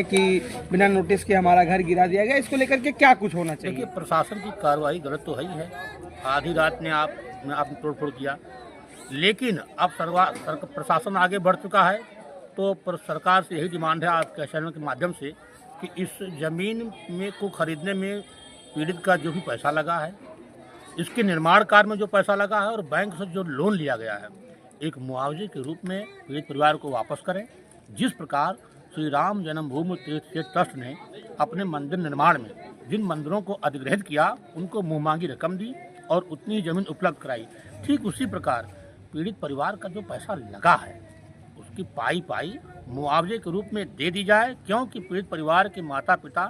कि बिना नोटिस के हमारा घर गिरा दिया गया, इसको लेकर के क्या कुछ होना चाहिए? देखिए, प्रशासन की कार्रवाई गलत तो है ही है। आधी रात ने आपने तोड़फोड़ किया, लेकिन अब प्रशासन आगे बढ़ चुका है, तो सरकार से यही डिमांड है आपके चैनल के माध्यम से कि इस ज़मीन में को खरीदने में पीड़ित का जो भी पैसा लगा है, इसके निर्माण कार्य में जो पैसा लगा है और बैंक से जो लोन लिया गया है, एक मुआवजे के रूप में पीड़ित परिवार को वापस करें। जिस प्रकार श्री राम जन्मभूमि तीर्थ ट्रस्ट ने अपने मंदिर निर्माण में जिन मंदिरों को अधिग्रहित किया, उनको मुँहमांगी रकम दी और उतनी ज़मीन उपलब्ध कराई, ठीक उसी प्रकार पीड़ित परिवार का जो पैसा लगा है उसकी पाई मुआवजे के रूप में दे दी जाए, क्योंकि पीड़ित परिवार के माता पिता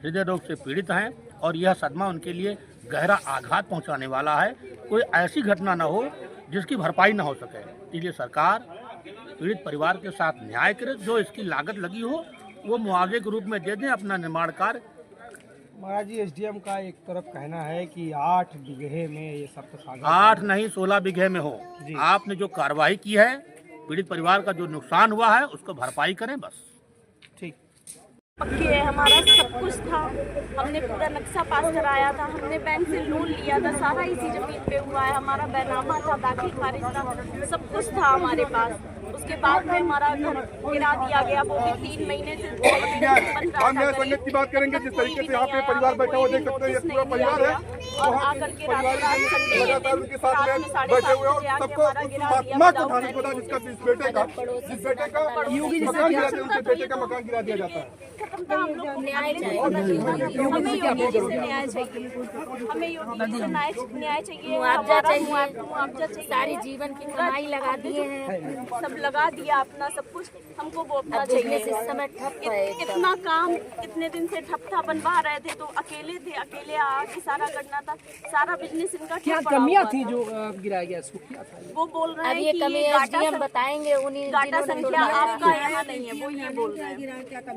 हृदय रोग से पीड़ित हैं और यह सदमा उनके लिए गहरा आघात पहुंचाने वाला है। कोई ऐसी घटना न हो जिसकी भरपाई न हो सके, इसलिए सरकार पीड़ित परिवार के साथ न्याय करे, जो इसकी लागत लगी हो वो मुआवजे के रूप में दे दें अपना निर्माण कार्य। महाराज जी, एसडीएम का एक तरफ कहना है कि 8 बीघे में ये सब तो साझा 8 नहीं 16 बीघे में हो। आपने जो कार्रवाई की है, पीड़ित परिवार का जो नुकसान हुआ है उसको भरपाई करें, बस। ठीक पक्के है, हमारा सब कुछ था, हमने पूरा नक्शा पास कराया था, हमने बैंक से लोन लिया था, सारा इसी जमीन पे हुआ है। हमारा बैनामा था, दाखिल खारिज था, सब कुछ था हमारे पास। उसके बाद में हमारा घर गिरा दिया गया, वो भी 3 महीने से की बात करेंगे। जिस तरीके से यहाँ पे परिवार बैठा हुआ देख सकते हैं, ये पूरा परिवार है और आकर के रात उनके साथ में बैठे हुए और सबको आत्मा को उठाने को था, जिस बेटे का मकान गिरा दिया, उनके बेटे का मकान गिरा दिया जाता है। न्याय चाहिए, हमें योगी से न्याय चाहिए, हमें योगी से न्याय चाहिए, मुआवजा चाहिए, सारी जीवन की कमाई लगा दिए हैं, सब लगा दिया अपना सब कुछ, हमको वो अपना चाहिए। इस समय ठप है, कितना काम कितने दिन से ठप था, बनवा रहे थे तो अकेले थे, अकेले आके सारा करना था, सारा बिजनेस इनका क्या कमियां थी जो गिराया गया, इसको क्या था? वो बोल रहे अब हैं ये कि कमी एसडीएम बताएंगे, उन्हीं गाटा संख्या आपका यहाँ नहीं है, वो ये बोल रहे हैं।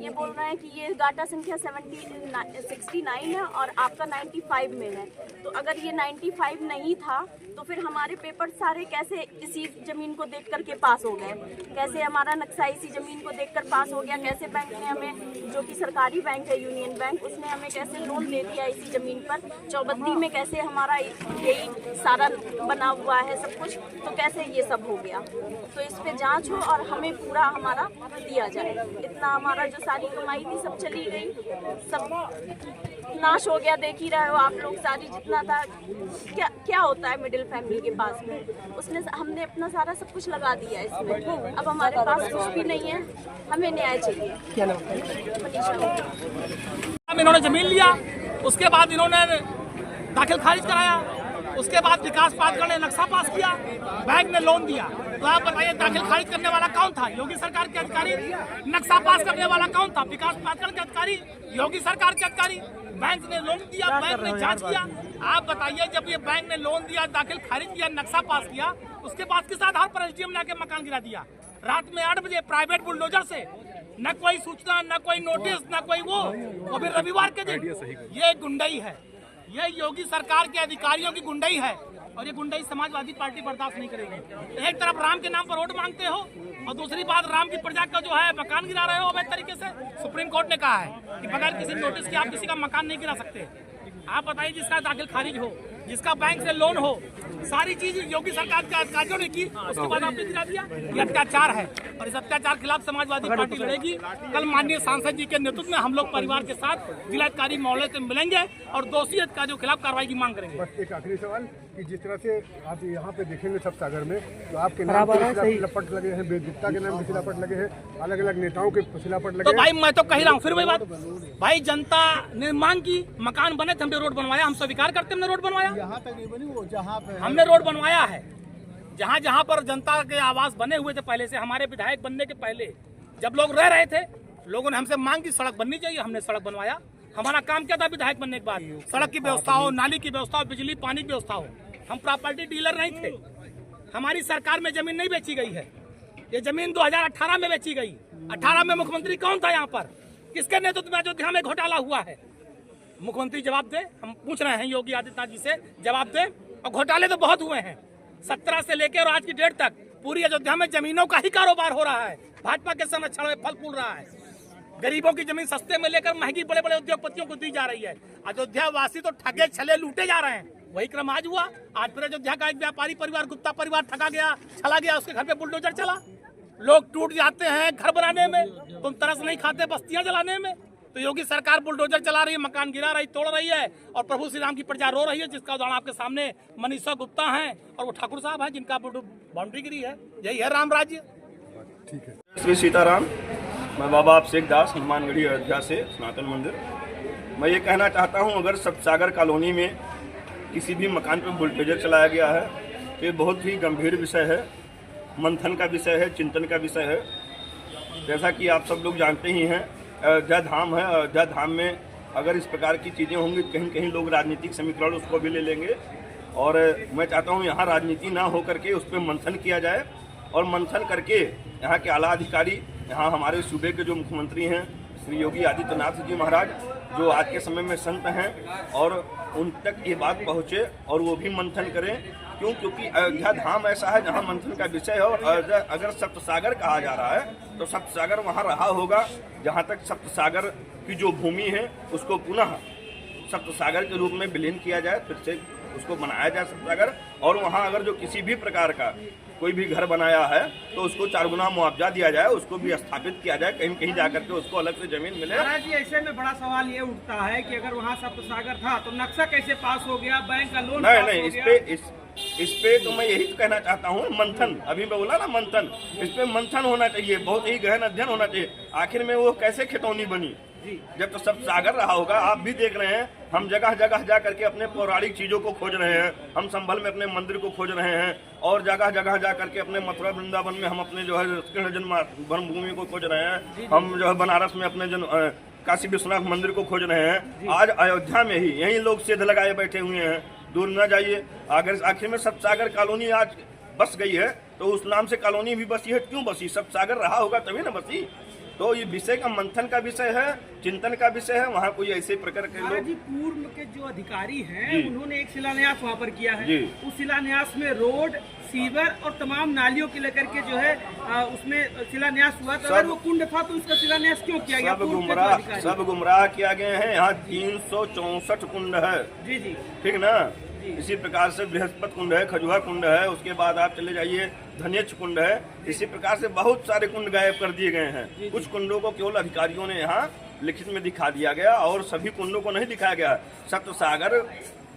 ये बोल रहे हैं कि ये गाटा संख्या 69 है और आपका 95 में है। तो अगर ये 95 नहीं था तो फिर हमारे पेपर सारे कैसे इसी जमीन को देख करके पास हो गए, कैसे हमारा नक्शा इसी जमीन को देखकर पास हो गया, कैसे बैंक ने हमें, जो कि सरकारी बैंक है यूनियन बैंक, उसने हमें कैसे लोन दे दिया इसी जमीन पर। चौबद्दी में कैसे हमारा यही सारा बना हुआ है सब कुछ, तो कैसे ये सब हो गया। तो इस पे जांच हो और हमें पूरा हमारा दिया जाए। इतना हमारा जो सारी कमाई थी सब चली गई, सब नाश हो गया। देख ही रहे हो आप लोग, सारी जितना था, क्या होता है मिडिल फैमिली के पास में, उसने हमने अपना सारा सब कुछ लगा दिया इसमें। अब हमारे पास कुछ भी नहीं है, हमें न्याय चाहिए। क्या नाम? इन्होंने जमीन लिया, उसके बाद इन्होंने दाखिल खारिज कराया, उसके बाद विकास पाटकर ने नक्शा पास किया, बैंक ने लोन दिया। तो आप बताइए, दाखिल खारिज करने वाला कौन था? योगी सरकार के अधिकारी। नक्शा पास करने वाला कौन था? विकास पाटकर के अधिकारी, योगी सरकार के अधिकारी। बैंक ने लोन दिया, बैंक ने जांच किया। आप बताइए, जब ये बैंक ने लोन दिया, दाखिल खारिज किया, नक्शा पास किया, उसके बाद किस आधार पर एसडीएम ने आके मकान गिरा दिया? रात में 8 बजे प्राइवेट बुलडोजर से, न कोई सूचना, न कोई नोटिस, न कोई वो भी रविवार के दिन। ये गुंडई है, ये योगी सरकार के अधिकारियों की गुंडई है और ये गुंडई समाजवादी पार्टी बर्दाश्त नहीं करेगी। एक तरफ राम के नाम पर वोट मांगते हो और दूसरी बात राम की प्रजा का जो है मकान गिरा रहे हो अवैध तरीके से। सुप्रीम कोर्ट ने कहा है कि बगैर किसी नोटिस के आप किसी का मकान नहीं गिरा सकते। आप बताइए, जिसका दाखिल खारिज हो, जिसका बैंक से लोन हो, सारी चीज योगी सरकार के अधिकारियों ने की, उसके बाद आपने गिरा दिया। ये अत्याचार है और इस अत्याचार के खिलाफ समाजवादी पार्टी लड़ेगी। कल माननीय सांसद जी के नेतृत्व में हम लोग परिवार के साथ जिलाधिकारी महोदय से मिलेंगे और दोषी अधिकारियों के खिलाफ कार्रवाई की मांग करेंगे। बस एक आखिरी सवाल कि जिस तरह से आप यहाँ पे देखेंगे सब सागर में, तो आपके नाम पे शिलापट लगे हैं, बेदित्ता के नाम पे शिलापट लगे हैं, अलग अलग नेताओं के शिलापट लगे। तो भाई मैं तो कह रहा हूँ, फिर वही बात भाई, जनता ने मांग की, मकान बने थे, हमने रोड बनवाया, हम स्वीकार करते हमने रोड बनवाया। यहाँ तक नहीं बनी, वो जहाँ पे हमने रोड बनवाया है, जहाँ जहाँ पर जनता के आवास बने हुए थे पहले से, हमारे विधायक बनने के पहले जब लोग रह रहे थे, लोगों ने हमसे मांग की सड़क बननी चाहिए, हमने सड़क बनवाया। हमारा काम क्या था विधायक बनने के बाद? सड़क की व्यवस्था हो, नाली की व्यवस्था हो, बिजली पानी की व्यवस्था हो। हम प्रॉपर्टी डीलर नहीं थे, हमारी सरकार में जमीन नहीं बेची गई है। ये जमीन 2018 में बेची गई। 18 में मुख्यमंत्री कौन था यहाँ पर? किसके नेतृत्व में अयोध्या में घोटाला हुआ है? मुख्यमंत्री जवाब दे, हम पूछ रहे हैं योगी आदित्यनाथ जी से, जवाब दे। और घोटाले तो बहुत हुए हैं, 17 से लेकर और आज की डेट तक पूरी अयोध्या में जमीनों का ही कारोबार हो रहा है। भाजपा के समय छड़ में फल फूल रहा है। गरीबों की जमीन सस्ते में लेकर महंगी बड़े बड़े उद्योगपतियों को दी जा रही है। अयोध्या वासी तो ठगे छले लूटे जा रहे हैं। वही क्रम आज हुआ। आज फिर अयोध्या का एक व्यापारी परिवार, गुप्ता परिवार ठगा गया, चला गया, उसके घर पे बुलडोजर चला। लोग टूट जाते हैं घर बनाने में, तुम तरस नहीं खाते बस्तियां जलाने में। तो योगी सरकार बुलडोजर चला रही है, मकान गिरा रही, तोड़ रही है, और प्रभु श्री राम की प्रजा रो रही है, जिसका उदाहरण आपके सामने मनीषा गुप्ता हैं और वो ठाकुर साहब हैं, जिनका बाउंड्री गिरी है। यही है राम राज्य। ठीक है। श्री सीताराम, मैं बाबा अभिषेक दास, हनुमानगढ़ी अयोध्या से, सनातन मंदिर। मैं ये कहना चाहता हूँ, अगर सप्तसागर कॉलोनी में किसी भी मकान पर बुलडोजर चलाया गया है तो ये बहुत ही गंभीर विषय है, मंथन का विषय है, चिंतन का विषय है। जैसा कि आप सब लोग जानते ही हैं, अयोध्या धाम है। अयोध्या धाम में अगर इस प्रकार की चीज़ें होंगी तो कहीं कहीं लोग राजनीतिक समीकरण उसको भी ले लेंगे, और मैं चाहता हूँ यहाँ राजनीति ना हो करके उस पर मंथन किया जाए, और मंथन करके यहाँ के आला अधिकारी, यहाँ हमारे सूबे के जो मुख्यमंत्री हैं श्री योगी आदित्यनाथ जी महाराज, जो आज के समय में संत हैं, और उन तक ये बात पहुँचे और वो भी मंथन करें। क्योंकि अयोध्या धाम ऐसा है जहाँ मंथन का विषय है, और अयोध्या अगर सप्तसागर कहा जा रहा है तो सप्तसागर वहाँ रहा होगा। जहाँ तक सप्तसागर की जो भूमि है उसको पुनः सप्तसागर के रूप में विलीन किया जाए, फिर से उसको बनाया जाए सप्तसागर। और वहाँ अगर जो किसी भी प्रकार का कोई भी घर बनाया है तो उसको 4 गुना मुआवजा दिया जाए, उसको भी स्थापित किया जाए, कहीं कहीं जाकर के उसको अलग से जमीन मिले। महाराज जी, ऐसे में बड़ा सवाल ये उठता है कि अगर वहाँ सप्तसागर था तो नक्शा कैसे पास हो गया, बैंक का लोन नहीं, इस पे तो मैं यही तो कहना चाहता हूँ, मंथन, अभी मैं बोला ना मंथन, इस पे मंथन होना चाहिए, बहुत ही गहन अध्ययन होना चाहिए। आखिर में वो कैसे खितौनी बनी, जब तो सब सागर रहा होगा। आप भी देख रहे हैं, हम जगह जगह जा करके अपने पौराणिक चीजों को खोज रहे हैं, हम संभल में अपने मंदिर को खोज रहे हैं, और जगह जगह जा करके अपने मथुरा वृंदावन में हम अपने जो है कृष्ण जन्म भूमि को खोज रहे हैं, हम जो है बनारस में अपने काशी विश्वनाथ मंदिर को खोज रहे हैं। आज अयोध्या में ही यही लोग सिद्ध लगाए बैठे हुए हैं, दूर न जाइए। अगर आखिर में सप्तसागर कॉलोनी आज बस गई है तो उस नाम से कॉलोनी भी बसी है, क्यों बसी? सप्तसागर रहा होगा तभी ना बसी। तो ये विषय का मंथन का विषय है, चिंतन का विषय है। वहाँ कोई ऐसे प्रकार के लोग, पूर्व के जो अधिकारी हैं उन्होंने एक शिलान्यास वहाँ पर किया है। उस शिलान्यास में रोड, सीवर और तमाम नालियों के लेकर के जो है उसमें शिलान्यास हुआ। तो अगर वो कुंड था तो उसका शिलान्यास क्यों किया गया? सब गुमराह किया गए हैं। यहाँ 364 कुंड है, जी जी, ठीक ना। इसी प्रकार से बृहस्पति कुंड है, खजुआ कुंड है, उसके बाद आप चले जाइए धनेच कुंड है। इसी प्रकार से बहुत सारे कुंड गायब कर दिए गए हैं। कुछ कुंडों को केवल अधिकारियों ने यहाँ लिखित में दिखा दिया गया, और सभी कुंडों को नहीं दिखाया गया। सप्तसागर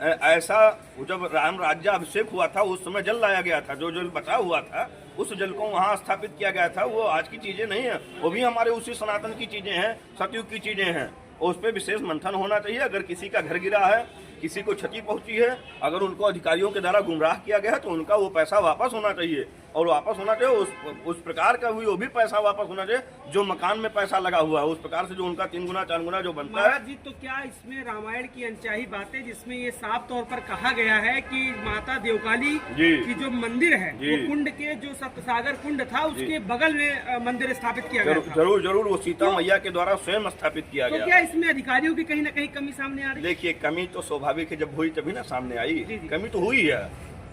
ऐसा, जब राम राज्याभिषेक हुआ था उस समय जल लाया गया था, जो जल बचा हुआ था उस जल को वहाँ स्थापित किया गया था। वो आज की चीजें नहीं है, वो भी हमारे उसी सनातन की चीजें हैं, सतयुग की चीजें हैं। उस पर विशेष मंथन होना चाहिए। अगर किसी का घर गिरा है, किसी को क्षति पहुंची है, अगर उनको अधिकारियों के द्वारा गुमराह किया गया है तो उनका वो पैसा वापस होना चाहिए, और वापस होना चाहिए उस प्रकार का भी, वो भी पैसा वापस होना चाहिए जो मकान में पैसा लगा हुआ है, उस प्रकार से जो उनका 3 गुना 4 गुना जो बनता है। जी, तो क्या इसमें रामायण की अनचाही बातें, जिसमें ये साफ तौर पर कहा गया है कि माता देवकाली की जो मंदिर है वो कुंड के, जो सप्तसागर कुंड था उसके बगल में मंदिर स्थापित किया गया? जरूर जरूर, वो सीता मैया के द्वारा स्वयं स्थापित किया गया। तो क्या इसमें अधिकारियों की कहीं न कहीं कमी सामने आ रही है? देखिए, कमी तो स्वाभाविक है, जब हुई तभी ना सामने आई। कमी तो हुई है,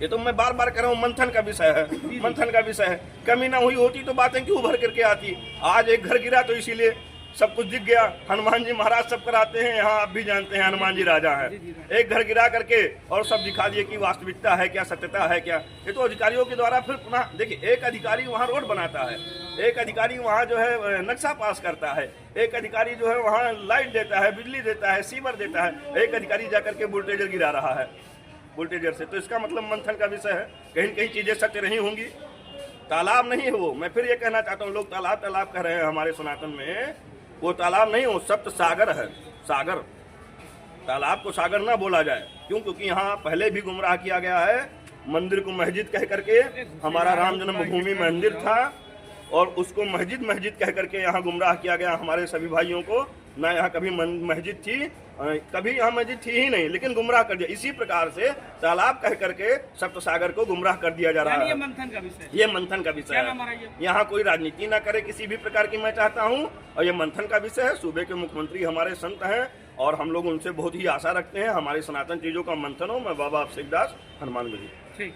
ये तो मैं बार बार कह रहा हूँ, मंथन का विषय है, मंथन का विषय है। कमी ना हुई होती तो बातें क्यों उभर करके आती? आज एक घर गिरा तो इसीलिए सब कुछ दिख गया। हनुमान जी महाराज सब कराते हैं, यहाँ आप भी जानते हैं हनुमान जी राजा हैं। एक घर गिरा करके और सब दिखा दिए कि वास्तविकता है क्या, सत्यता है क्या। ये तो अधिकारियों के द्वारा फिर पुनः देखिए, एक अधिकारी वहाँ रोड बनाता है, एक अधिकारी वहाँ जो है नक्शा पास करता है, एक अधिकारी जो है वहाँ लाइट देता है, बिजली देता है, सीवर देता है, एक अधिकारी जाकर के बुलडोजर गिरा रहा है बुलडोजर से। तो इसका मतलब मंथन का विषय है। कहीं कहीं चीजें सत्य नहीं होंगी। तालाब नहीं है वो, मैं फिर ये कहना चाहता हूँ, लोग तालाब तालाब कह रहे हैं हमारे सनातन में, वो तालाब नहीं, वो सप्त सागर है, सागर। तालाब को सागर ना बोला जाए, क्यों? क्योंकि यहाँ पहले भी गुमराह किया गया है। मंदिर को मस्जिद कह करके, हमारा राम जन्मभूमि मंदिर था और उसको मस्जिद मस्जिद कह करके यहाँ गुमराह किया गया हमारे सभी भाइयों को। ना यहाँ कभी मस्जिद थी, कभी यहाँ मस्जिद थी ही नहीं, लेकिन गुमराह कर दिया। इसी प्रकार से तालाब कह करके सप्तसागर को गुमराह कर दिया जा रहा है। ये मंथन का विषय, ये मंथन का विषय है। यहाँ कोई राजनीति ना करे किसी भी प्रकार की, मैं चाहता हूँ। और ये मंथन का विषय है। सूबे के मुख्यमंत्री हमारे संत हैं और हम लोग उनसे बहुत ही आशा रखते हैं हमारे सनातन चीजों का मंथन हो। मैं बाबा अभिषेक दास, हनुमानगढ़ी। ठीक।